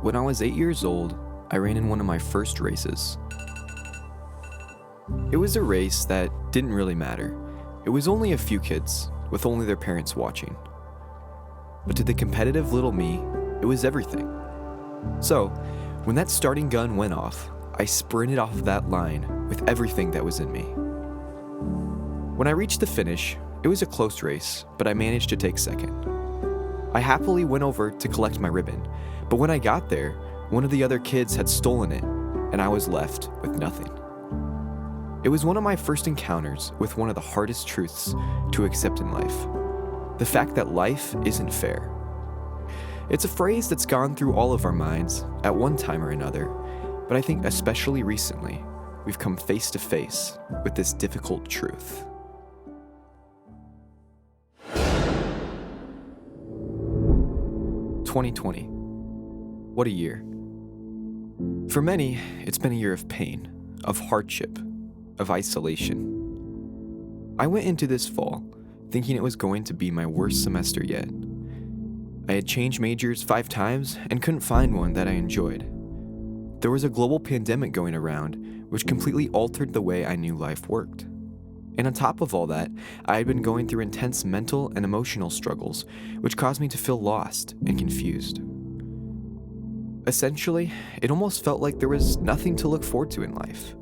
When I was 8 years old, I ran in one of my first races. It was a race that didn't really matter. It was only a few kids, with only their parents watching. But to the competitive little me, it was everything. So, when that starting gun went off, I sprinted off of that line with everything that was in me. When I reached the finish, it was a close race, but I managed to take second. I happily went over to collect my ribbon, but when I got there, one of the other kids had stolen it, and I was left with nothing. It was one of my first encounters with one of the hardest truths to accept in life: the fact that life isn't fair. It's a phrase that's gone through all of our minds at one time or another, but I think especially recently, we've come face to face with this difficult truth. "2020. What a year. For many, it's been a year of pain, of hardship, of isolation. I went into this fall thinking it was going to be my worst semester yet. I had changed majors 5 times and couldn't find one that I enjoyed. There was a global pandemic going around, which completely altered the way I knew life worked. And on top of all that, I had been going through intense mental and emotional struggles, which caused me to feel lost and confused. Essentially, it almost felt like there was nothing to look forward to in life.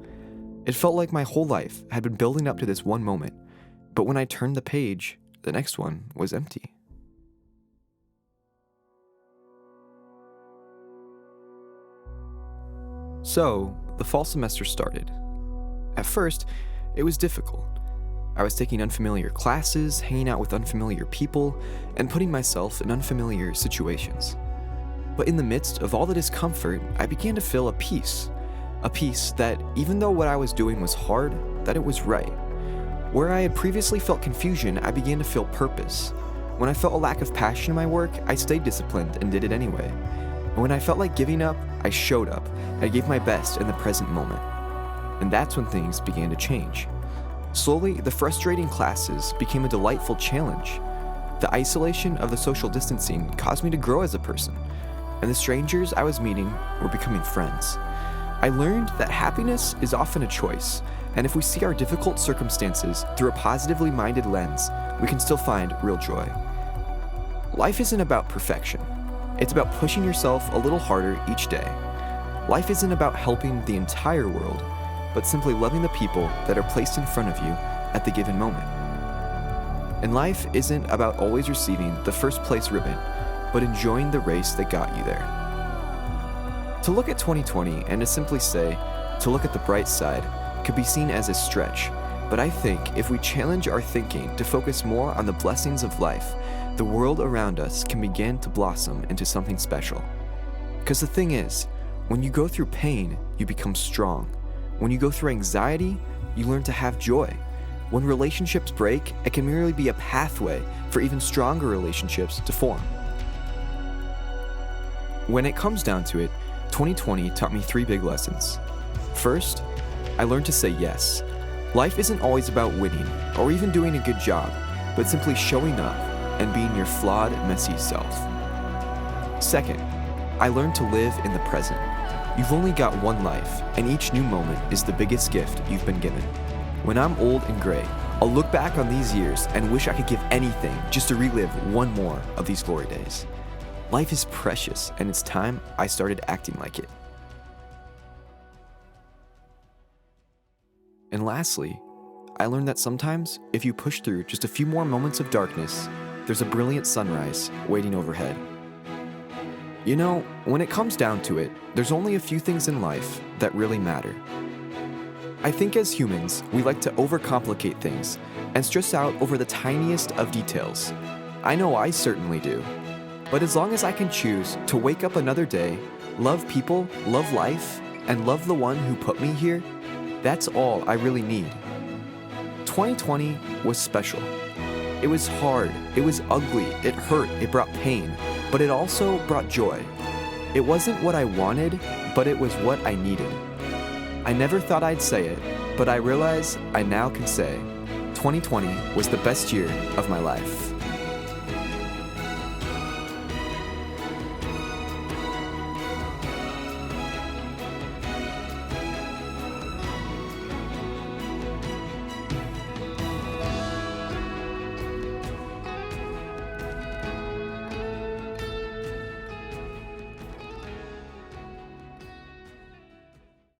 It felt like my whole life had been building up to this one moment, but when I turned the page, the next one was empty. So, the fall semester started. At first, it was difficult. I was taking unfamiliar classes, hanging out with unfamiliar people, and putting myself in unfamiliar situations. But in the midst of all the discomfort, I began to feel a peace that, even though what I was doing was hard, that it was right. Where I had previously felt confusion, I began to feel purpose. When I felt a lack of passion in my work, I stayed disciplined and did it anyway. And when I felt like giving up, I showed up. I gave my best in the present moment. And that's when things began to change. Slowly, the frustrating classes became a delightful challenge. The isolation of the social distancing caused me to grow as a person, and the strangers I was meeting were becoming friends. I learned that happiness is often a choice, and if we see our difficult circumstances through a positively minded lens, we can still find real joy. Life isn't about perfection. It's about pushing yourself a little harder each day. Life isn't about helping the entire world, but simply loving the people that are placed in front of you at the given moment. And life isn't about always receiving the first place ribbon, but enjoying the race that got you there. To look at 2020 and to simply say, to look at the bright side, could be seen as a stretch, but I think if we challenge our thinking to focus more on the blessings of life, the world around us can begin to blossom into something special. Because the thing is, when you go through pain, you become strong. When you go through anxiety, you learn to have joy. When relationships break, it can merely be a pathway for even stronger relationships to form. When it comes down to it, 2020 taught me 3 big lessons. First, I learned to say yes. Life isn't always about winning or even doing a good job, but simply showing up and being your flawed, messy self. Second, I learned to live in the present. You've only got one life, and each new moment is the biggest gift you've been given. When I'm old and gray, I'll look back on these years and wish I could give anything just to relive one more of these glory days. Life is precious, and it's time I started acting like it. And lastly, I learned that sometimes, if you push through just a few more moments of darkness, there's a brilliant sunrise waiting overhead. You know, when it comes down to it, there's only a few things in life that really matter. I think as humans, we like to overcomplicate things and stress out over the tiniest of details. I know I certainly do. But as long as I can choose to wake up another day, love people, love life, and love the one who put me here, that's all I really need. 2020 was special. It was hard, it was ugly, it hurt, it brought pain, but it also brought joy. It wasn't what I wanted, but it was what I needed. I never thought I'd say it, but I realize I now can say 2020 was the best year of my life.